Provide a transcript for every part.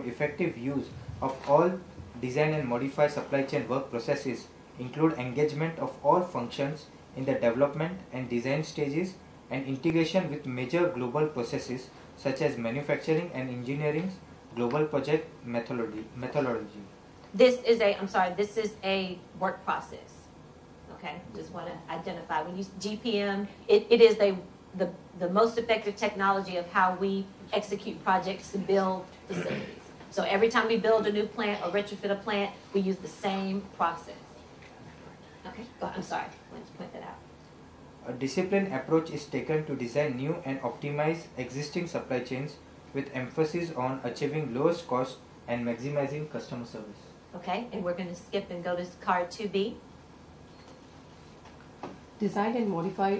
Effective use of all design and modify supply chain work processes include engagement of all functions in the development and design stages and integration with major global processes such as manufacturing and engineering global project methodology. This is a work process. Okay, just want to identify. When you use GPM, it is the most effective technology of how we execute projects to build facilities. So every time we build a new plant or retrofit a plant, we use the same process. Okay, I'm sorry, I wanted to point that out. A disciplined approach is taken to design new and optimize existing supply chains with emphasis on achieving lowest cost and maximizing customer service. Okay, and we're going to skip and go to card 2B. Design and modify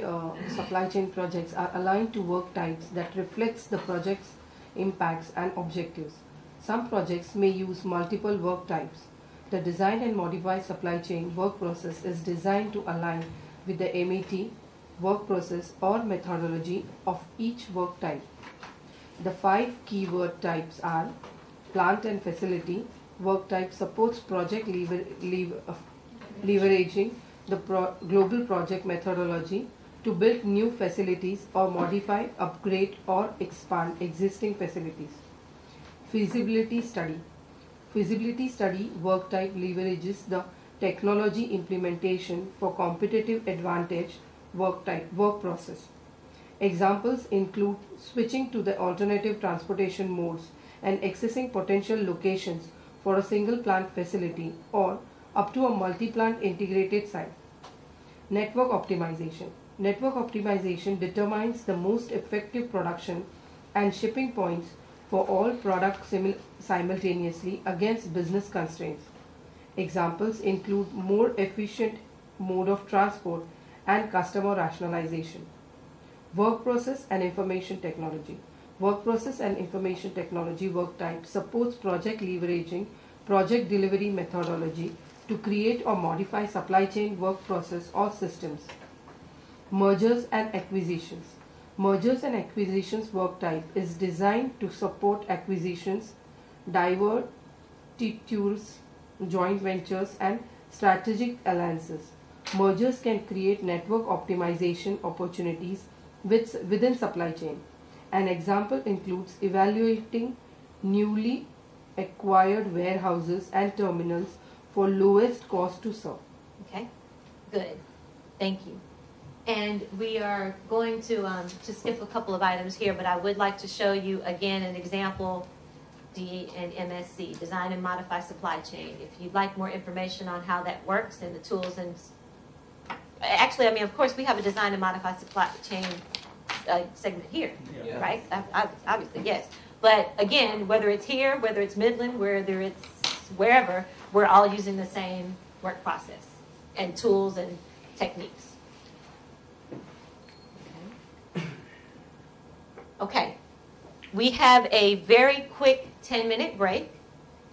supply chain projects are aligned to work types that reflects the project's impacts and objectives. Some projects may use multiple work types. The design and modify supply chain work process is designed to align with the MET, work process or methodology of each work type. The 5 key work types are plant and facility. Work type supports project leveraging the global project methodology to build new facilities or modify, upgrade or expand existing facilities. Feasibility study. Feasibility study work type leverages the technology implementation for competitive advantage work process. Examples include switching to the alternative transportation modes and accessing potential locations for a single plant facility or up to a multi-plant integrated site. Network optimization. Network optimization determines the most effective production and shipping points for all products simultaneously against business constraints. Examples include more efficient mode of transport and customer rationalization. Work process and information technology. Work process and information technology work type supports project leveraging project delivery methodology to create or modify supply chain work process or systems. Mergers and acquisitions. Mergers and acquisitions work type is designed to support acquisitions, divestitures, joint ventures and strategic alliances. Mergers can create network optimization opportunities within supply chain. An example includes evaluating newly acquired warehouses and terminals for lowest cost to serve. Okay, good. Thank you. And we are going to skip a couple of items here, but I would like to show you again an example, D and MSC, Design and Modify Supply Chain. If you'd like more information on how that works and the tools and actually, I mean, of course, we have a Design and Modify Supply Chain segment here, yeah. Right? Obviously, yes. But again, whether it's here, whether it's Midland, whether it's wherever, we're all using the same work process and tools and techniques. Okay, we have a very quick 10-minute break,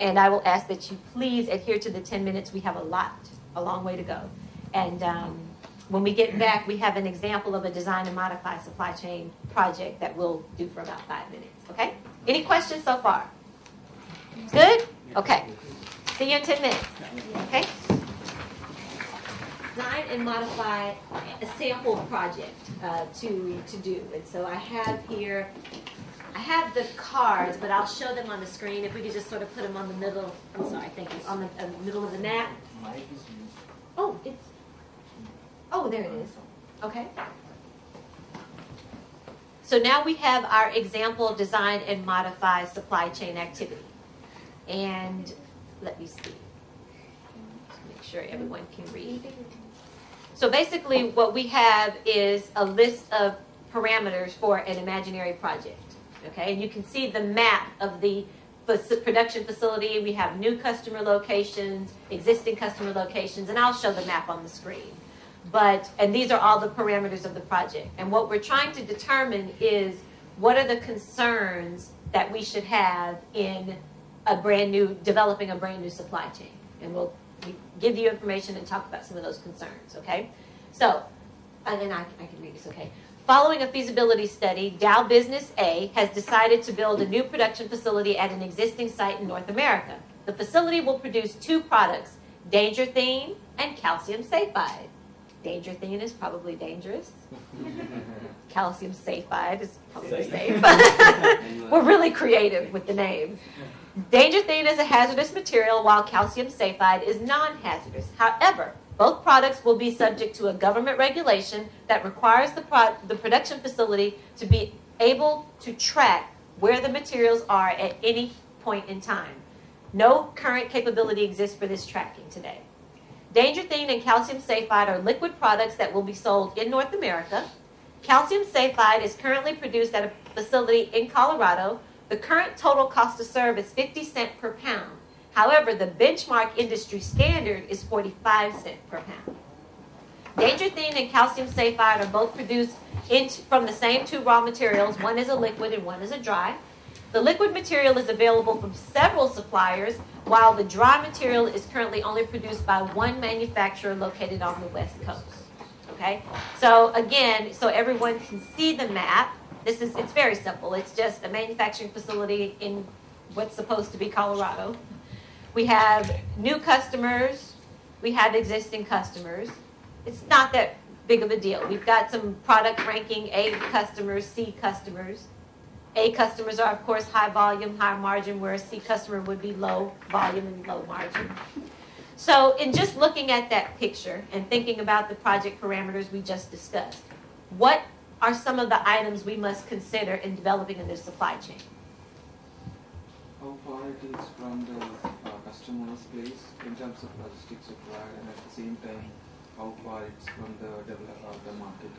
and I will ask that you please adhere to the 10 minutes. We have a long way to go. And when we get back, we have an example of a design and modify supply chain project that we'll do for about 5 minutes, okay? Any questions so far? Good? Okay. See you in 10 minutes, okay? Design and modify a sample project to do. And so I have here, I have the cards, but I'll show them on the screen. If we could just sort of put them on the middle, I'm sorry, thank you, on the middle of the map. Oh, there it is. Okay. So now we have our example of design and modify supply chain activity. And let me see. Just make sure everyone can read. So basically what we have is a list of parameters for an imaginary project. Okay, and you can see the map of the production facility. We have new customer locations, existing customer locations, and I'll show the map on the screen. And these are all the parameters of the project. And what we're trying to determine is what are the concerns that we should have in developing a brand new supply chain. And we'll give you information and talk about some of those concerns, okay? So, and then I can read this, okay? Following a feasibility study, Dow Business A has decided to build a new production facility at an existing site in North America. The facility will produce two products, Dangerthene and calcium sulfide. Dangerthene is probably dangerous. Calcium sulfide is probably safe. We're really creative with the names. Dangerthene is a hazardous material, while calcium sulfide is non-hazardous. However, both products will be subject to a government regulation that requires the production facility to be able to track where the materials are at any point in time. No current capability exists for this tracking today. Dangerthene and calcium sulfide are liquid products that will be sold in North America. Calcium sulfide is currently produced at a facility in Colorado. The current total cost to serve is 50 cents per pound. However, the benchmark industry standard is 45 cents per pound. Dangerthene and calcium sulfide are both produced from the same two raw materials. One is a liquid and one is a dry. The liquid material is available from several suppliers, while the dry material is currently only produced by one manufacturer located on the West Coast. Okay? So again, so everyone can see the map, it's very simple. It's just a manufacturing facility in what's supposed to be Colorado. We have new customers. We have existing customers. It's not that big of a deal. We've got some product ranking A customers, C customers. A customers are, of course, high volume, high margin, whereas C customer would be low volume and low margin. So in just looking at that picture and thinking about the project parameters we just discussed, what are some of the items we must consider in developing a new supply chain? How far it is from the customer's place in terms of logistics required, and at the same time, how far it's from the market,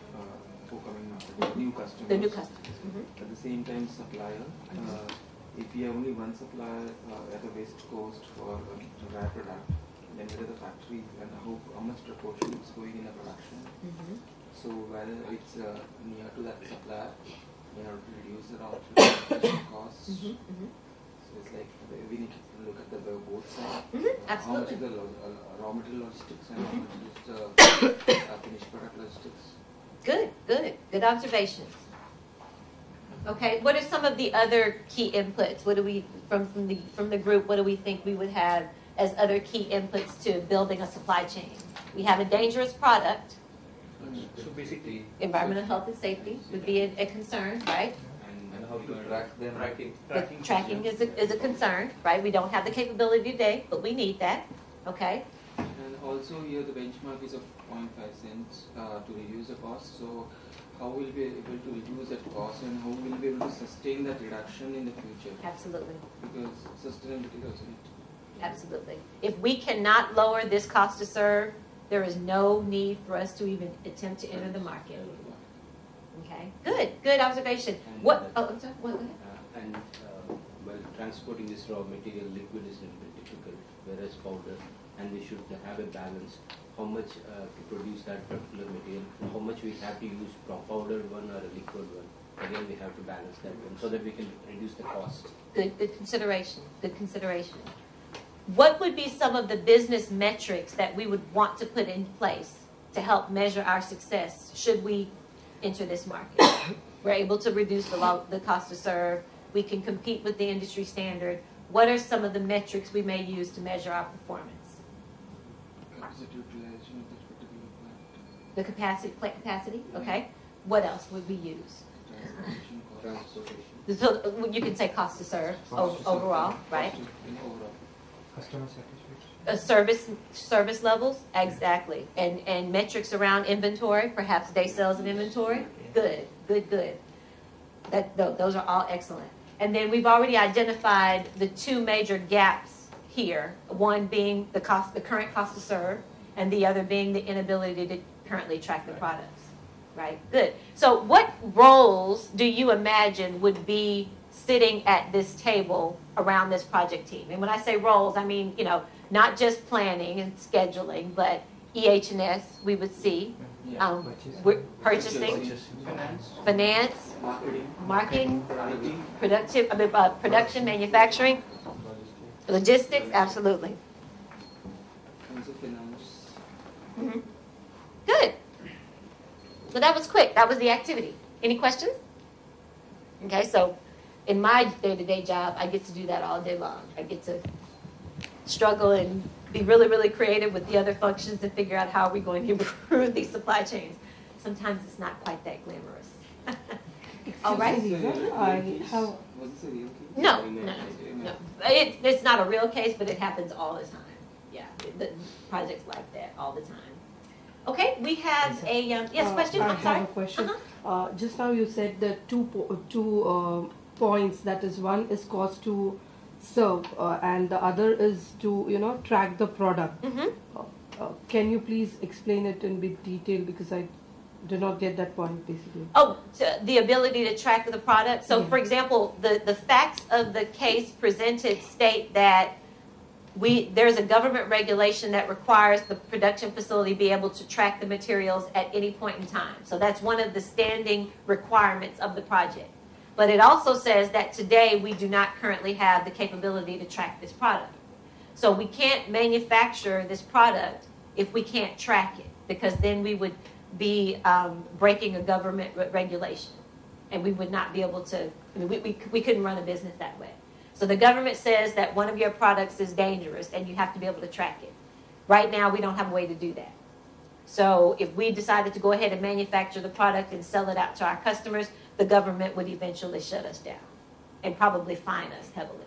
forthcoming market, the new customers. The new customers. Mm-hmm. At the same time, supplier. If we have only one supplier at the West Coast for a rare product, then where the factory and how much proportion is going in the production. Mm-hmm. So whether it's near to that supplier in order to reduce the raw material costs. Mm-hmm. Mm-hmm. So it's like we need to look at the both sides. Mm-hmm. How much Absolutely. is the raw material logistics and how much is the finished product logistics. Good observations. Okay, what are some of the other key inputs? What do we from the group? What do we think we would have as other key inputs to building a supply chain? We have a dangerous product. So basically, Environmental health and safety would be a concern, right? And how to track them. The tracking is a concern, right? We don't have the capability today, but we need that. Okay. And also here the benchmark is of 0.5 cents to reduce the cost. So how will we be able to reduce that cost and how will we be able to sustain that reduction in the future? Absolutely. Because sustainability also needs. Absolutely. If we cannot lower this cost to serve, there is no need for us to even attempt to enter the market. Okay. Good observation. What? Oh, I'm sorry. What? Go ahead. Well, transporting this raw material liquid is a little bit difficult, whereas powder, and we should have a balance. How much to produce that particular material? How much we have to use from powdered one or a liquid one? Again, we have to balance that one so that we can reduce the cost. Good consideration. Good consideration. What would be some of the business metrics that we would want to put in place to help measure our success should we enter this market? We're able to reduce the cost to serve. We can compete with the industry standard. What are some of the metrics we may use to measure our performance? Capacity utilization of this particular plant. The plant capacity, okay. What else would we use? Transportation cost. Transportation. So you can say cost to serve Cost to serve. overall, right? Overall. Customer satisfaction. Service levels, exactly, and metrics around inventory, perhaps day sales and inventory. Good. Those are all excellent. And then we've already identified the two major gaps here. One being the current cost to serve, and the other being the inability to currently track the products. Right. Good. So, what roles do you imagine would be sitting at this table around this project team? And when I say roles, I mean, not just planning and scheduling, but EH&S we would see, purchasing, finance, Marketing. marketing, production, manufacturing, logistics, absolutely. Also finance. Mm-hmm. Good. So that was quick. That was the activity. Any questions? Okay, so in my day-to-day job, I get to do that all day long. I get to struggle and be really, really creative with the other functions and figure out how are we going to improve these supply chains. Sometimes it's not quite that glamorous. All right? Excuse me, Lisa, I have Was this a real case? No. It's not a real case, but it happens all the time. Yeah, the projects like that all the time. Okay, we have a yes question. I I'm sorry. have a question. Uh-huh. Just now you said the two points. That is, one is cost to serve, and the other is to track the product. Can you please explain it in bit detail, because I did not get that point basically. Oh, the ability to track the product. So, for example, the facts of the case presented state that there's a government regulation that requires the production facility be able to track the materials at any point in time. So that's one of the standing requirements of the project. But it also says that today we do not currently have the capability to track this product. So we can't manufacture this product if we can't track it, because then we would be breaking a government regulation, and we would not be able to, we couldn't run a business that way. So the government says that one of your products is dangerous and you have to be able to track it. Right now, we don't have a way to do that. So if we decided to go ahead and manufacture the product and sell it out to our customers, the government would eventually shut us down and probably fine us heavily.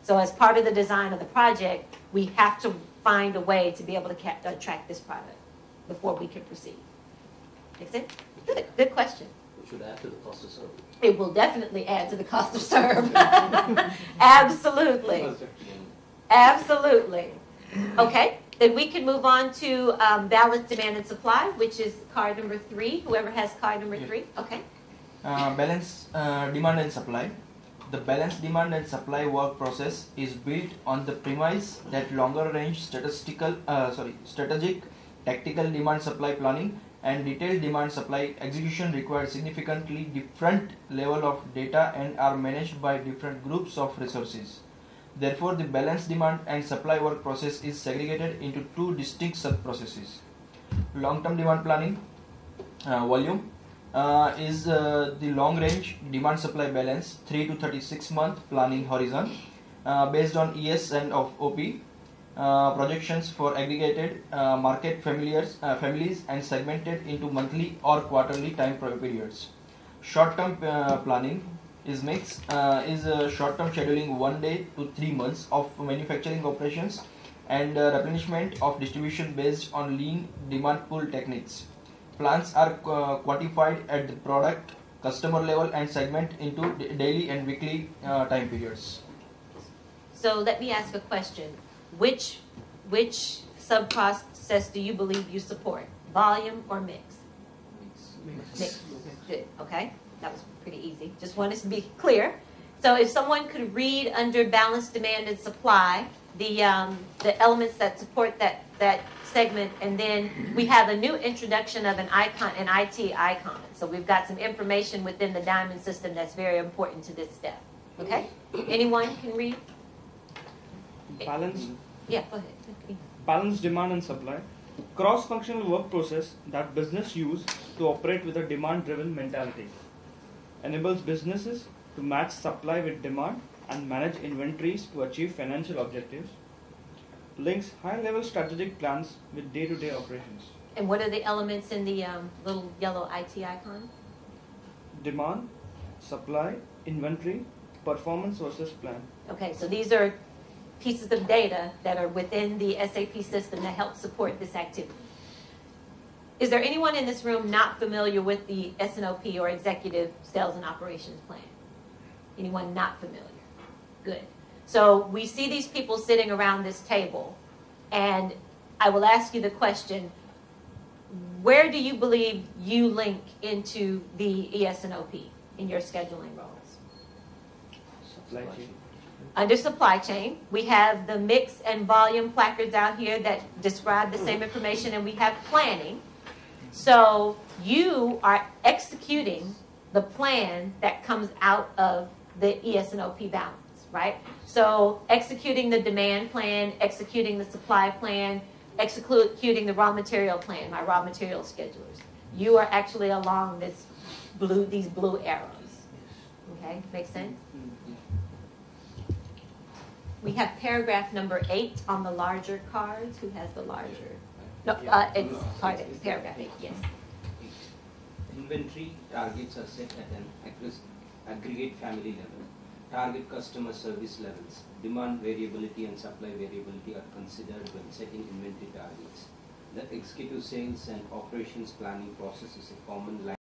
So as part of the design of the project, we have to find a way to be able to track this product before we can proceed. Makes sense? Good question. We should add to the cost of service. It will definitely add to the cost of serve. Absolutely. Absolutely. Okay, then we can move on to balanced demand and supply, which is card number 3. Whoever has card number 3. Okay. Balance demand and supply. The balanced demand and supply work process is built on the premise that longer range strategic, tactical demand supply planning and detailed demand supply execution require significantly different level of data and are managed by different groups of resources. Therefore, the balanced demand and supply work process is segregated into 2 distinct sub-processes. Long-term demand planning volume is the long-range demand-supply balance 3 to 36 month planning horizon based on ES and of OP projections for aggregated market families and segmented into monthly or quarterly time periods. Short-term planning is short-term scheduling 1 day to 3 months of manufacturing operations and replenishment of distribution based on lean demand pool techniques. Plans are quantified at the product, customer level and segment into daily and weekly time periods. So let me ask a question. Which sub-process do you believe you support? Volume or mix? Mix. Good. Okay. That was pretty easy. Just wanted to be clear. So if someone could read under balanced demand and supply the elements that support that segment, and then we have a new introduction of an icon, an IT icon. So we've got some information within the diamond system that's very important to this step. Okay? Anyone can read? Balance. Yeah, go ahead. Balanced demand and supply. Cross-functional work process that business use to operate with a demand-driven mentality. Enables businesses to match supply with demand and manage inventories to achieve financial objectives. Links high-level strategic plans with day-to-day operations. And what are the elements in the little yellow IT icon? Demand, supply, inventory, performance versus plan. Okay, so these are pieces of data that are within the SAP system that help support this activity. Is there anyone in this room not familiar with the S&OP or Executive Sales and Operations Plan? Anyone not familiar? Good. So we see these people sitting around this table, and I will ask you the question, where do you believe you link into the ES&OP in your scheduling roles? Supply chain. Under supply chain, we have the mix and volume placards out here that describe the same information, and we have planning. So you are executing the plan that comes out of the ES&OP balance, right? So executing the demand plan, executing the supply plan, executing the raw material plan, my raw material schedulers. You are actually along these blue arrows. Okay, make sense? We have paragraph number 8 on the larger cards. Who has the larger? No, it's paragraph 8, yes. Inventory targets are set at an aggregate family level. Target customer service levels, demand variability and supply variability are considered when setting inventory targets. The executive sales and operations planning process is a common line